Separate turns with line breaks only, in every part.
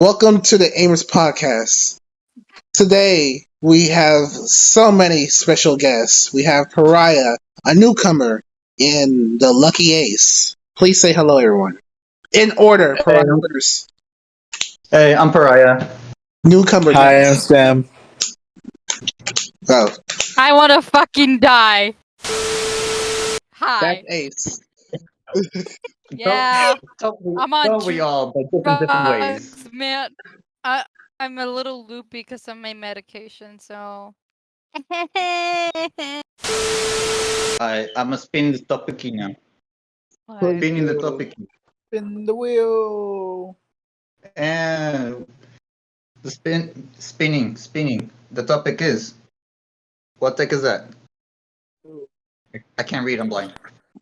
Welcome to the Amos Podcast. Today we have so many special guests. We have Pariah, a newcomer, and the Lucky Ace. Please say hello, everyone. In order,
Hey,
Pariah first.
hey, I'm Pariah.
Newcomer
Hi, I'm
next.
Sam.
Oh,
I wanna fucking die.
that's
Hi.
Ace.
Yeah, I'm on
Don't we all, but different ways.
drugs, man. I'm a little loopy because of my medication, so.
I'm a spin the topic now.
What?
Spinning the topic.
Spin the wheel.
And the spinning. The topic is. What topic is that? I can't read, I'm blind.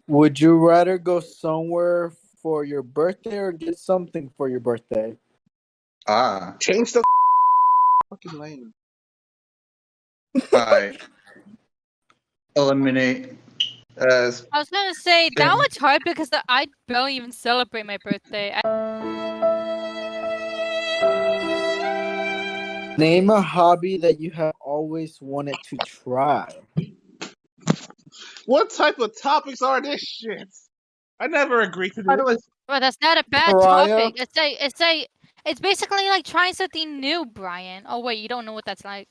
Would you rather go somewhere for your birthday or get something for your birthday?
Ah,
Change the fucking lane.
alright. Eliminate.
I was gonna say that one's hard because I barely even celebrate my birthday.
Name a hobby that you have always wanted to try.
What type of topics are this shit? I never agreed to this.
Well, that's not a bad
Pariah?
topic. It's basically like trying something new, Brian. Oh wait, you don't know what that's like.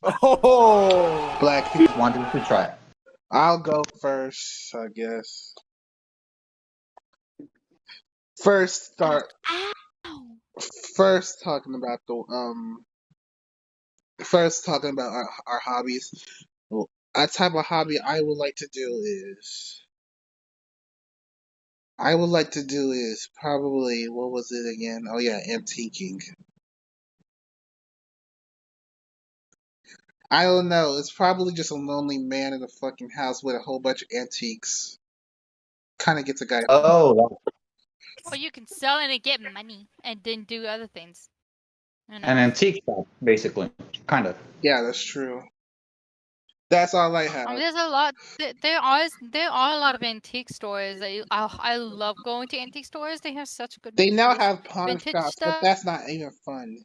Oh,
Black people.
Wanted to try.
I'll go first, I guess. First,
Ow.
first talking about our hobbies. Well, a type of hobby I would like to do is probably, what was it again? Oh yeah, antiquing. I don't know. It's probably just a lonely man in a fucking house with a whole bunch of antiques. Kind of gets a guy.
Oh,
Or you can sell it and get money and then do other things. You know?
an antique shop, basically. Kind of.
Yeah, that's true. That's all I have.
There's a lot. There are a lot of antique stores. I love going to antique stores. They have such good.
They now
deals.
have pawn
Vintage
shops, but
stuff.
that's not even fun.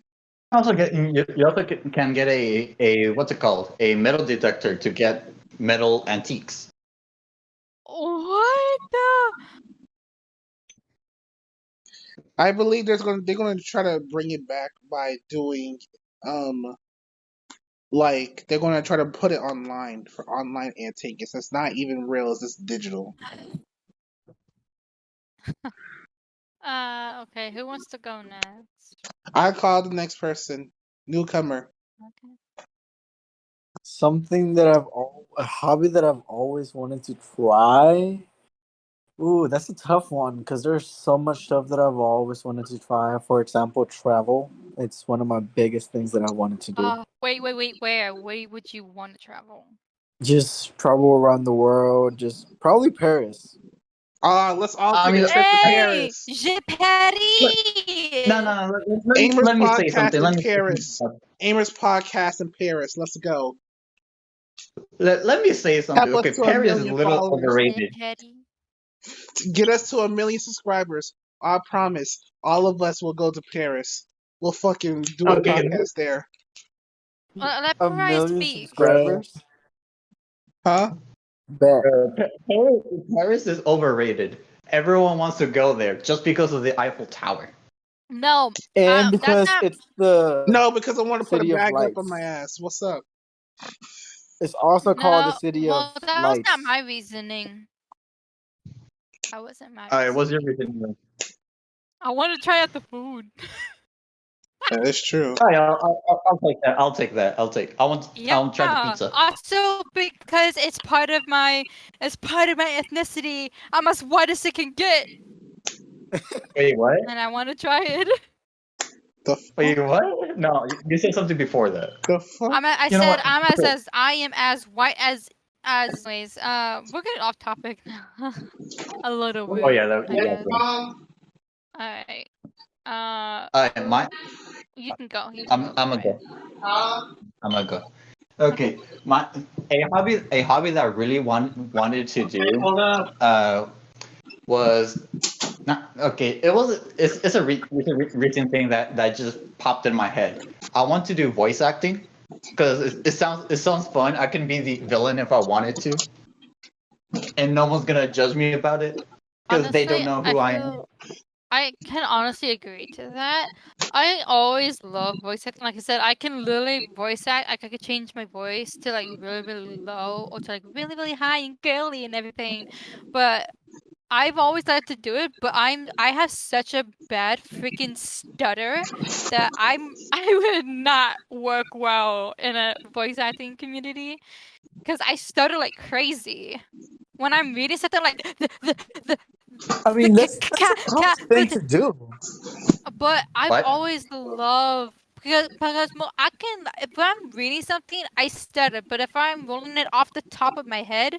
You also can get a what's it called? A metal detector to get metal antiques.
What the?
I believe they're gonna try to bring it back by doing like they're gonna try to put it online for online antiques. It's not even real, it's just digital.
Okay. Who wants to go next?
I call the next person. Newcomer.
Okay.
something that a hobby that I've always wanted to try. Ooh, that's a tough one because there's so much stuff that I've always wanted to try. For example, travel. It's one of my biggest things that I wanted to do.
Wait. Where? Where would you want to travel?
Just travel around the world. Just probably Paris.
Let's all take a trip to
Hey,
Paris.
je Paris.
No.
Amers
Let me say
podcast
something.
in Paris. Amers podcast in Paris. Let's go.
Let me say something.
Help us
Okay,
to a
Paris is a
million
little
followers.
overrated.
Get us to 1 million subscribers. I promise. All of us will go to Paris. We'll fucking do a
Okay.
podcast there.
Let
A
Pariah
million
speak.
subscribers.
Huh?
Bet.
Paris is overrated. Everyone wants to go there just because of the Eiffel Tower.
No,
And because
that's not.
it's the
No, because I want to put a
City of
bag up
Lights.
on my ass. What's up?
It's also called the
No,
City
well,
of
that
Lights.
was not my reasoning. That wasn't my.
Alright, what's your
reasoning.
reason?
I want to try out the food.
That is true.
Alright, I'll take that. I want to try the pizza.
Also, because it's part of my ethnicity, I'm as white as it can get,
Wait, what?
and I want to try it.
The fuck?
Wait, what? No, you said something before that.
The fuck?
I
You know
said
what?
I am as white as. Anyways, we're getting off topic now. A little bit.
Oh yeah,
I guess.
Um,
Alright. You can go.
I'm gonna go. I'm gonna go. Okay, a hobby that I really wanted to do
hold up.
was Not okay. It's a recent thing that just popped in my head. I want to do voice acting because it sounds fun. I can be the villain if I wanted to, and no one's gonna judge me about it because they don't
Honestly,
know
I
who I am.
feel I can honestly agree to that. I always love voice acting. Like I said, I can literally voice act. Like I could change my voice to like really, really low or to like really, really high and girly and everything. But I've always liked to do it. But I have such a bad freaking stutter that I would not work well in a voice acting community because I stutter like crazy. When I'm reading something like
I
the
mean, that's a tough thing to do.
but I've
What?
always loved I can if I'm reading something I stutter, but if I'm rolling it off the top of my head,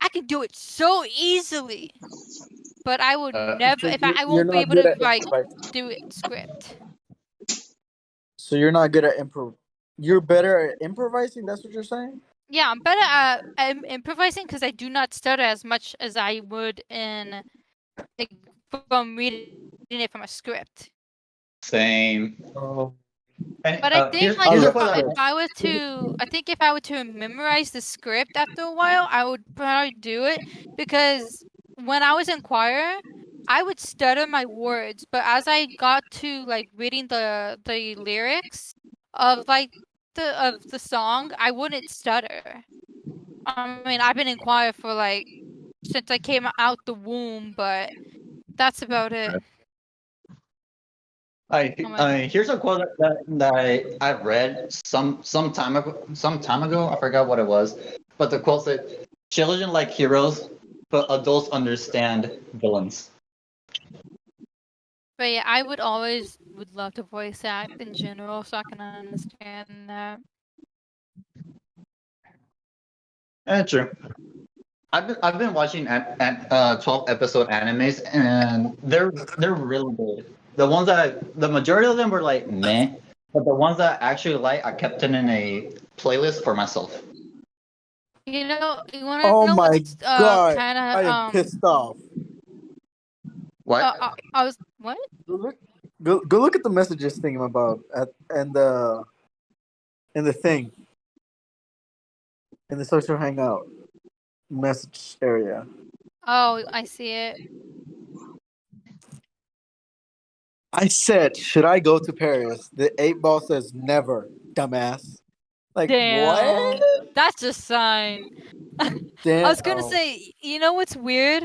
I can do it so easily. But I would never
So
if
you're
I
you're
won't be
not
able
good
to
at
like
improvising.
do it script.
So you're not good at improv. You're better at improvising. That's what you're saying.
Yeah, I'm better at improvising because I do not stutter as much as I would in like from reading it from a script.
Same.
Oh,
And
But I think
here's
like
I
here's a
love
quote
if
scripts.
I were to I think if I were to memorize the script after a while, I would probably do it because when I was in choir, I would stutter my words, but as I got to like reading the lyrics of the song, I wouldn't stutter. I mean, I've been in choir for like since I came out the womb, but that's about it. I'm like,
here's a quote that I read some time ago. I forgot what it was, but the quote said, "Children like heroes, but adults understand villains."
but yeah, I would always would love to voice act in general, so I can understand that.
True. I've been watching 12 episode animes, and they're really good. The majority of them were like meh, but the ones that I actually like, I kept it in a playlist for myself.
You want to
Oh
know
my
what's
god,
kind
I am
of
pissed off.
What?
I was what?
Go look at the messages thing about at and the thing in the social hangout message area.
Oh, I see it.
I said, should I go to Paris? The 8 ball says never, dumbass. Like what?
Damn, that's a sign. I
Damn.
was gonna say, you know what's weird?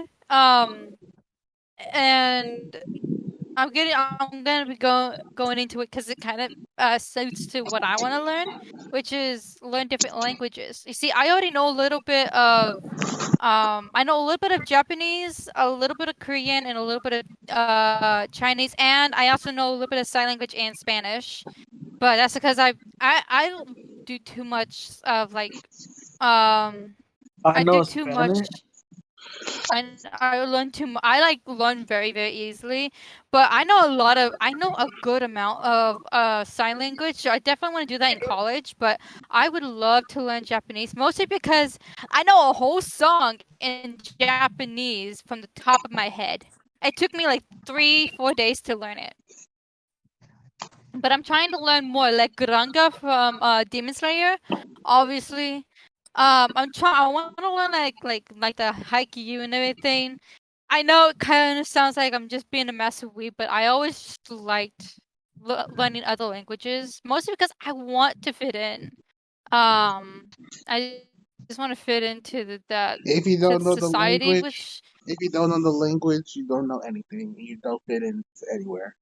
And I'm gonna be going into it because it kind of suits to what I want to learn, which is learn different languages. You see, I already know a little bit of I know a little bit of Japanese, a little bit of Korean, and a little bit of Chinese, and I also know a little bit of sign language and Spanish. But that's because I don't do too much of like
I
I do
know
too
Spanish.
much. I learn I like learn very very easily, but I know a good amount of sign language. I definitely want to do that in college, but I would love to learn Japanese mostly because I know a whole song in Japanese from the top of my head. It took me like 3-4 days to learn it. But I'm trying to learn more, like Granga from Demon Slayer. Obviously, I want to learn like the haiku and everything. I know it kind of sounds like I'm just being a massive weeb, but I always just liked learning other languages, mostly because I want to fit in. I just want to fit into
If you
to
don't
the
know the
society,
language,
which
if you don't know the language, you don't know anything. You don't fit in anywhere.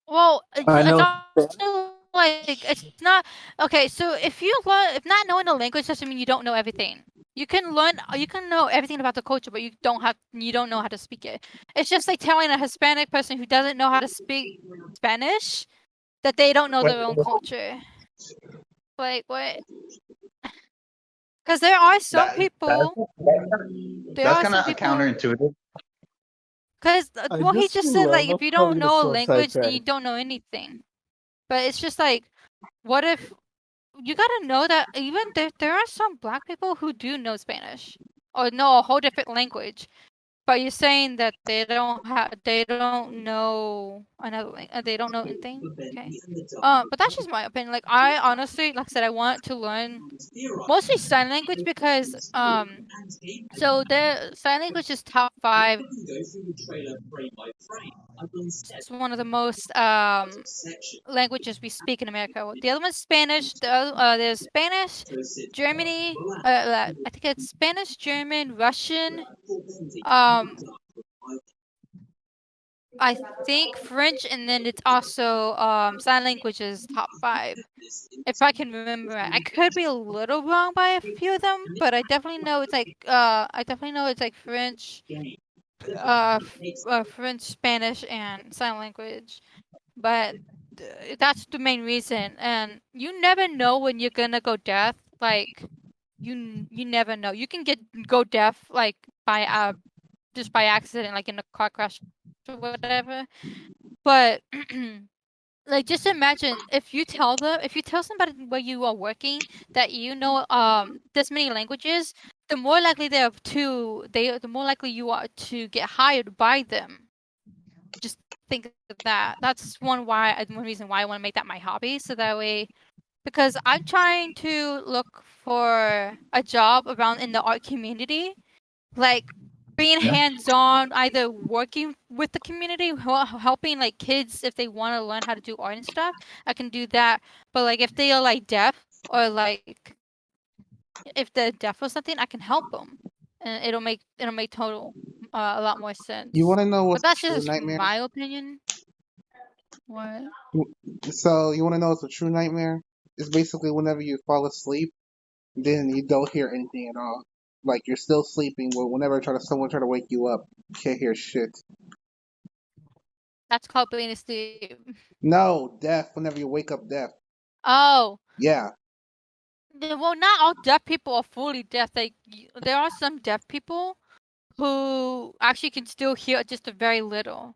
well,
I
it's
know
also like it's not okay. So if not knowing the language doesn't mean you don't know everything. You can know everything about the culture, but you don't know how to speak it. It's just like telling a Hispanic person who doesn't know how to speak Spanish that they don't know
Wait,
their own culture. Like what? Because there are some
that,
people. There
that's
are
kind
some
of
people.
counterintuitive.
I
Because well, he
just
just said like
love
if you
how
don't
we get
know a
so
language, then you
sidetracked.
don't know anything. But it's just like, what if you gotta know that even there are some black people who do know Spanish or know a whole different language. But you're saying that they don't know another they don't know anything. Okay. But that's just my opinion. Like I honestly, like I said, I want to learn mostly sign language because so the sign language is top 5. It's one of the most languages we speak in America. The other one's Spanish. There's Spanish, Germany. I think it's Spanish, German, Russian. I think French, and then it's also sign language is top 5. If I can remember, I could be a little wrong by a few of them, but I definitely know it's like French, French, Spanish, and sign language. But that's the main reason, and you never know when you're gonna go deaf. Like you never know. You can go deaf like by just by accident, like in a car crash or whatever. But like just imagine if you tell somebody where you are working that you know this many languages, the more likely the more likely you are to get hired by them. Just think of that. That's one reason why I want to make that my hobby, so that way, because I'm trying to look for a job around in the art community, like being
Yeah.
hands-on, either working with the community, helping like kids if they want to learn how to do art and stuff. I can do that. But like if they are like deaf, or like if they're deaf or something, I can help them, and it'll make total a lot more sense.
You want to know
But
what's a
that's
true
just
nightmare?
my opinion. What?
So you want to know what's a true nightmare? It's basically whenever you fall asleep, then you don't hear anything at all. Like you're still sleeping, but whenever someone try to wake you up, you can't hear shit.
That's called being asleep.
No, deaf. Whenever you wake up deaf.
Oh.
Yeah.
Well, not all deaf people are fully deaf. Like there are some deaf people who actually can still hear just a very little.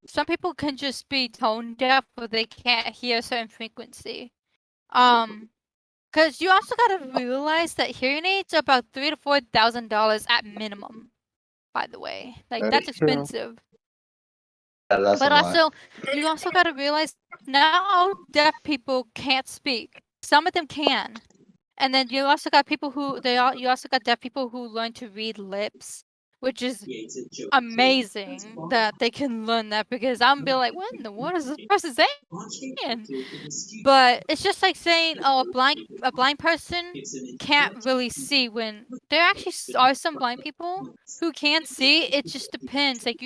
Some people can just be tone deaf, but they can't hear a certain frequency. Because you also gotta realize that hearing aids are about $3,000 to $4,000 at minimum. By the way, like
That
that's
is true.
expensive.
Yeah, that's a
But
lot.
also, you also gotta realize not all deaf people can't speak. Some of them can. And then you also got people you also got deaf people who learn to read lips, which is amazing that they can learn that, because I'm be like, what in the world is this person saying? But it's just like saying, oh, a blind person can't really see, when there actually are some blind people who can see. It just depends. Like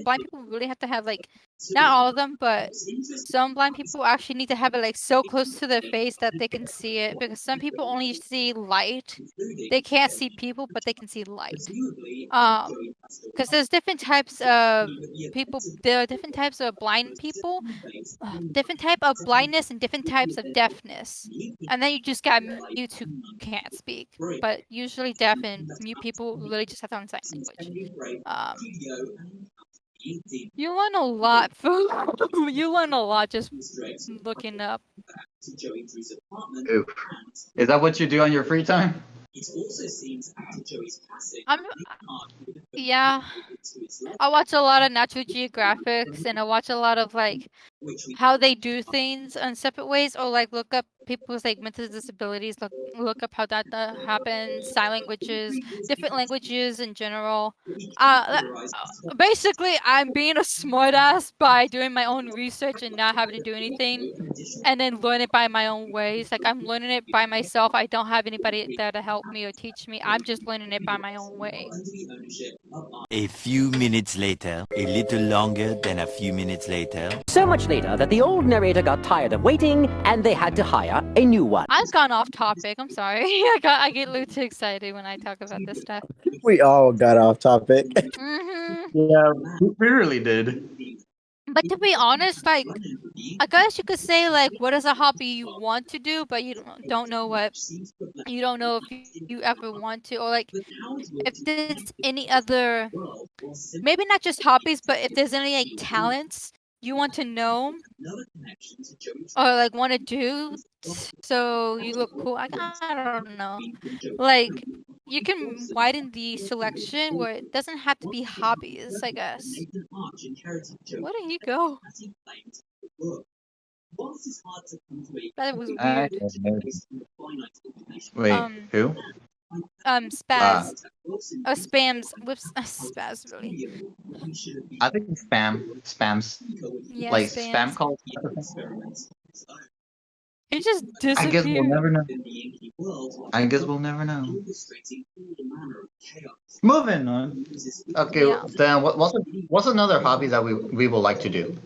blind people really have to have like, not all of them, but some blind people actually need to have it like so close to their face that they can see it, because some people only see light. They can't see people, but they can see light. Because there's different types of people. There are different types of blind people, different type of blindness and different types of deafness. And then you just got mute who can't speak. But usually deaf and mute people really just have their own sign language. You learn a lot you learn a lot just looking up.
Oof. Is that what you do on your free time?
I'm yeah. I watch a lot of Natural Geographics, and I watch a lot of like how they do things in separate ways, or like look up people's like mental disabilities, look up how that happens, sign languages, different languages in general. Basically, I'm being a smartass by doing my own research and not having to do anything, and then learn it by my own ways. Like I'm learning it by myself. I don't have anybody there to help me or teach me. I'm just learning it by my own way.
A few minutes later, a little longer than a few minutes later.
So much later that the old narrator got tired of waiting and they had to hire a new one.
I've gone off topic. I'm sorry. I get a little too excited when I talk about this stuff.
We all got off topic.
Yeah, we really did.
But to be honest, like, I guess you could say, like, what is a hobby you want to do, but you don't know if you ever want to, or like, if there's any other, maybe not just hobbies, but if there's any like talents you want to know or like want to do so you look cool. I don't know. Like you can widen the selection where it doesn't have to be hobbies, I guess. Where did he go? That was
I
weird.
wait,
Um,
who? Uh,
spaz. Oh, spams. Whoops, spaz really.
I think it's spams,
Yeah,
like spam
spams.
calls.
He just
I guess we'll
disappeared.
never know. I guess we'll never know. Moving on. Okay,
Yeah.
then what's another hobby that we would like to do?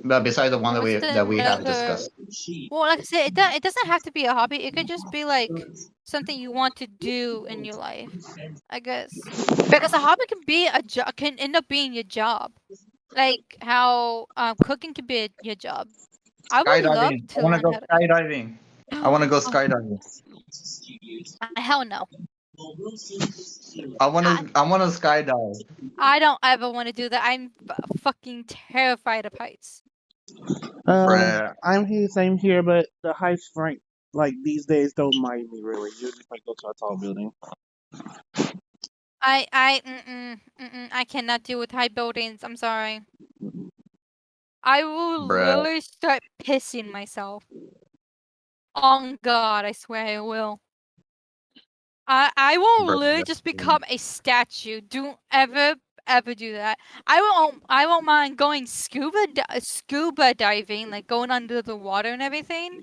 But besides the one
What's
that we have
another?
discussed.
Well, like I said, it doesn't have to be a hobby. It could just be like something you want to do in your life, I guess. Because a hobby can be a job, can end up being your job. Like how cooking can be your job. I would love
Skydiving. I
to
want to
learn
go
how to.
skydiving. I want to go
Oh,
skydiving.
hell no. I
I want to skydive.
I don't ever want to do that. I'm fucking terrified of heights.
Bruh.
I'm here, same here, but the heights rank like these days don't mind me really. Usually if I go to a tall building.
I cannot deal with high buildings. I'm sorry. I will
Bruh.
literally start pissing myself. On God, I swear I will. I will literally
Bruh.
just become a statue. Don't ever do that. I won't mind going scuba diving, like going under the water and everything.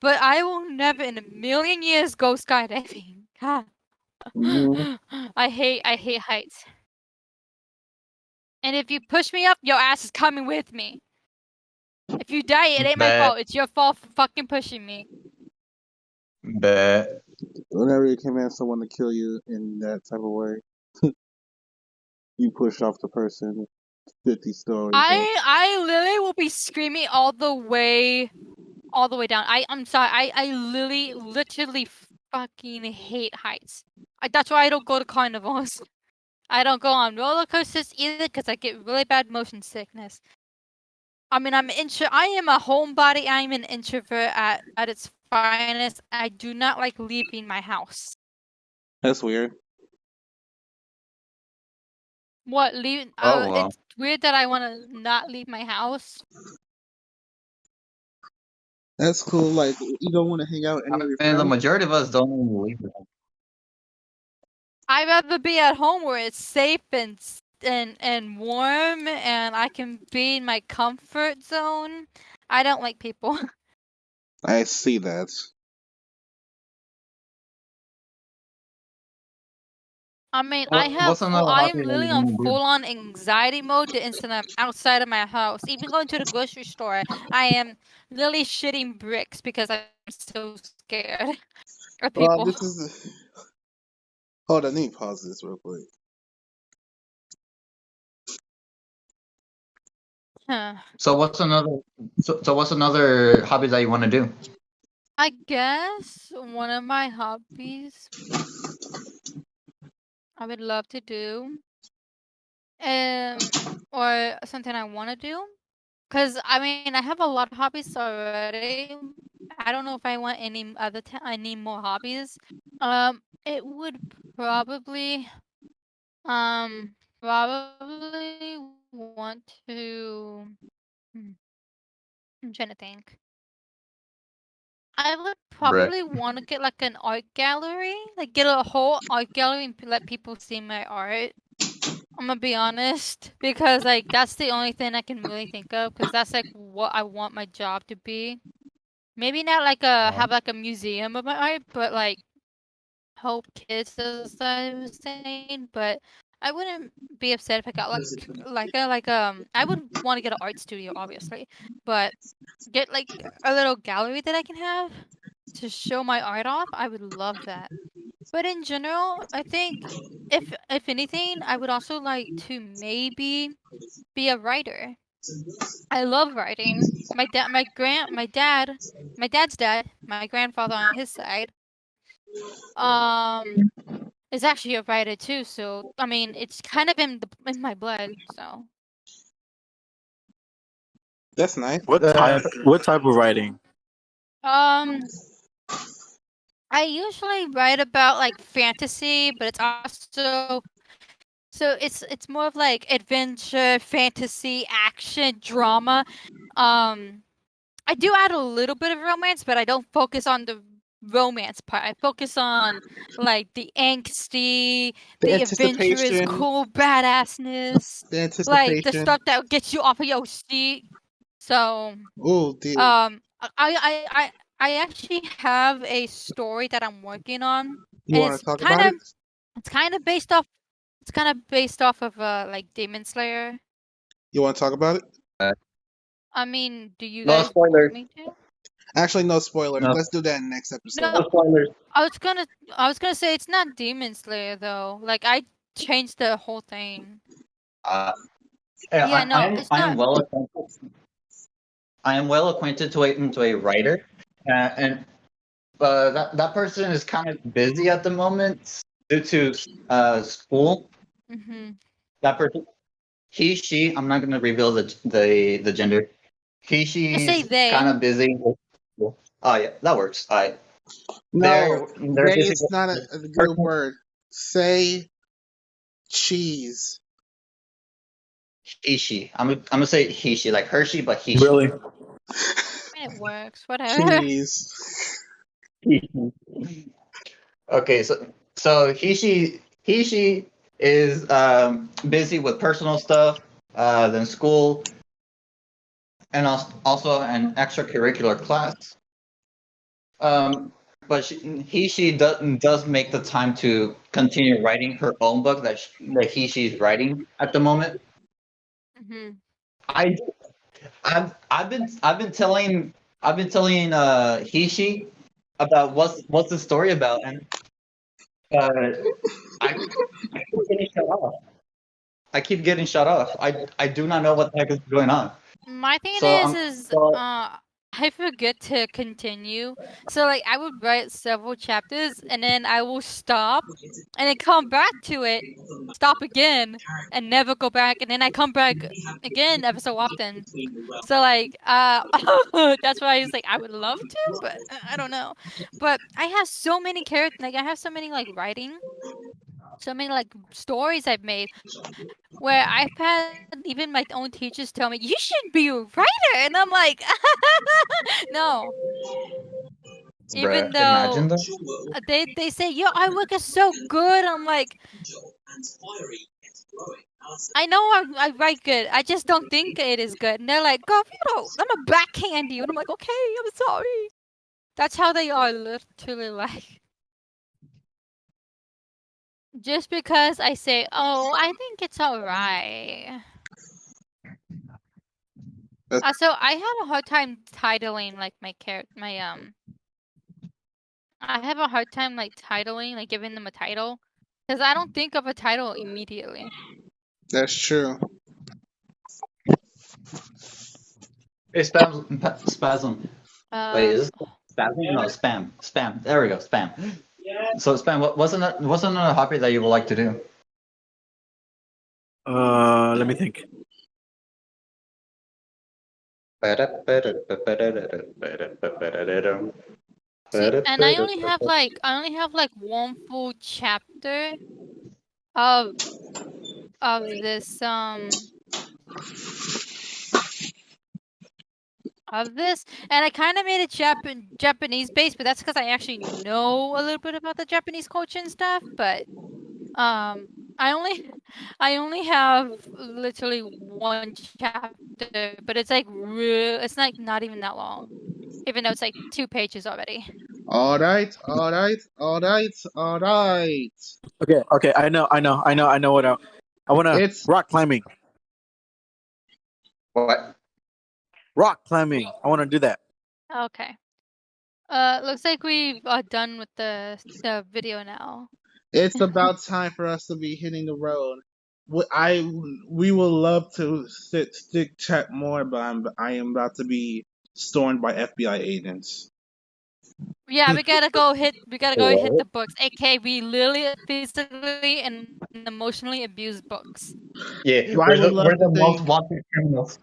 But I will never in a million years go skydiving. God.
Mhm.
I hate heights. And if you push me up, your ass is coming with me. If you die, it ain't my
Bet.
fault. It's your fault for fucking pushing me.
Bet.
Whenever you command someone to kill you in that type of way, you push off the person 50 stories up.
I literally will be screaming all the way down. I'm sorry. I literally fucking hate heights. That's why I don't go to carnivals. I don't go on roller coasters either because I get really bad motion sickness. I mean, I am a homebody. I'm an introvert at its finest. I do not like leaving my house.
That's weird.
What leave?
Oh well.
It's weird that I want to not leave my house.
That's cool. Like, you don't want to hang out with any
I
of your
mean, the
friends?
majority of us don't even leave the house.
I'd rather be at home where it's safe and warm, and I can be in my comfort zone. I don't like people.
I see that.
I mean,
What's another
I
hobby
am
that
literally
you
on
want to do?
full on anxiety mode the instant I'm outside of my house. Even going to the grocery store, I am literally shitting bricks because I'm so scared of
Well,
people.
this is. Hold on, let me pause this real quick.
Huh.
So what's another hobby that you want to do?
I guess one of my hobbies I would love to do, or something I want to do. Cause I mean, I have a lot of hobbies already. I don't know if I want any more hobbies. It would probably probably want to. Hmm, I'm trying to think. I would
Bruh.
probably want to get like an art gallery, like get a whole art gallery and let people see my art. I'm gonna be honest, because like that's the only thing I can really think of, because that's like what I want my job to be. Maybe not like have like a museum of my art, but like help kids as I was saying. But I wouldn't be upset if I got I would want to get an art studio, obviously, but get like a little gallery that I can have to show my art off. I would love that. But in general, I think if anything, I would also like to maybe be a writer. I love writing. My dad's dad, my grandfather on his side, um, is actually a writer too. So I mean, it's kind of in my blood. So
That's nice.
What type? What type of writing?
Um, I usually write about like fantasy, but it's also it's more of like adventure, fantasy, action, drama. Um, I do add a little bit of romance, but I don't focus on the romance part. I focus on like the angsty,
The
the adventurous,
anticipation,
cool badassness,
the
like the
anticipation.
stuff that gets you off of your seat. So,
Oh, dear.
I actually have a story that I'm working on,
You
and
want to talk about it?
it's kind of based off of like Demon Slayer.
You want to talk about it?
I mean, do you
No
guys want
spoilers.
me to?
Actually, no spoilers.
No,
Let's do that in the next episode.
No,
spoilers.
I was gonna say it's not Demon Slayer though. Like I changed the whole thing.
Uh,
Yeah, no, it's
I am
not.
well acquainted. I am well acquainted to a writer, and that person is kind of busy at the moment due to school.
Hmm.
That person, he, she. I'm not going to reveal the gender. He,
Just say
she's kind
they.
of busy with school. Oh yeah, that works. All right.
No,
They're
they
busy
is
with
not a good
personal.
word. Say cheese.
He, she. I'm gonna say he, she, like Hershey, but he, she.
Really?
I mean, it works. Whatever.
Cheese.
Okay, so he she is busy with personal stuff, then school, and also an extracurricular class. But she does make the time to continue writing her own book that she's writing at the moment.
Hmm.
I I've been telling he she about what's the story about, and uh, I keep getting shut off. I keep getting shut off. I do not know what the heck is going on.
My thing
So
is
so
I forget to continue. So like I would write several chapters and then I will stop and then come back to it, stop again, and never go back, and then I come back again ever so often. So like that's why I was like I would love to, but I don't know. But I have so many characters, like I have so many like writing, so many like stories I've made where I've had even my own teachers tell me you should be a writer, and I'm like, no. Even
bruh, imagine
though
that.
they say yo, I work is so good. I'm like, I know I write good. I just don't think it is good. And they're like, girl, if you don't, I'm gonna backhand you. And I'm like, okay, I'm sorry. That's how they are literally like. Just because I say, oh, I think it's alright. Also, I have a hard time titling like my character, I have a hard time like titling, like giving them a title, because I don't think of a title immediately.
That's true.
Hey, spasm. Wait, is
Um,
this spasm? No, spam. Spam. There we go. Spam. So spam. What's another hobby that you would like to do?
Let me think.
see, and I only have like one full chapter of this of this, and I kind of made it Japanese based, but that's because I actually know a little bit about the Japanese culture and stuff. But I only I only have literally one chapter, but it's like it's like not even that long, even though it's like 2 pages already.
All right, all right, all right, all right.
Okay. I know what I want to
It's
rock climbing.
What?
Rock climbing. I want to do that.
Okay. Looks like we've done with the video now.
it's about time for us to be hitting the road. We would love to stick chat more, but I am about to be stormed by FBI agents.
Yeah, we gotta go hit the books. AK, we literally physically and emotionally abuse books.
Yeah,
So I would love
we're
to
the most
thank
wanted criminals.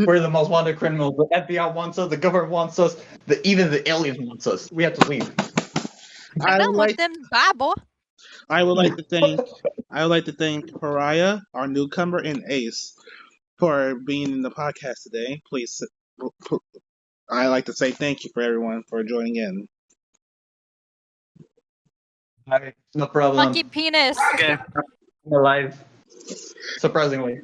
We're the most wanted criminals. The FBI wants us. The government wants us. Even the aliens wants us. We have to leave.
I
I
know
would
with
like
them Bible.
I would like to thank Pariah, our newcomer, and Ace for being in the podcast today. Please, I like to say thank you for everyone for joining in.
Alright, no problem.
Monkey penis.
Okay.
I'm alive. Surprisingly.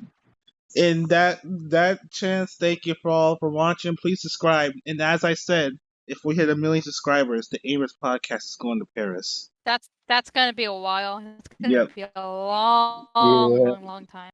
In that chance, thank you for all for watching. Please subscribe. And as I said, if we hit 1 million subscribers, the Avis podcast is going to Paris.
That's gonna be a while. It's gonna
Yep.
be a long,
Yeah.
long time.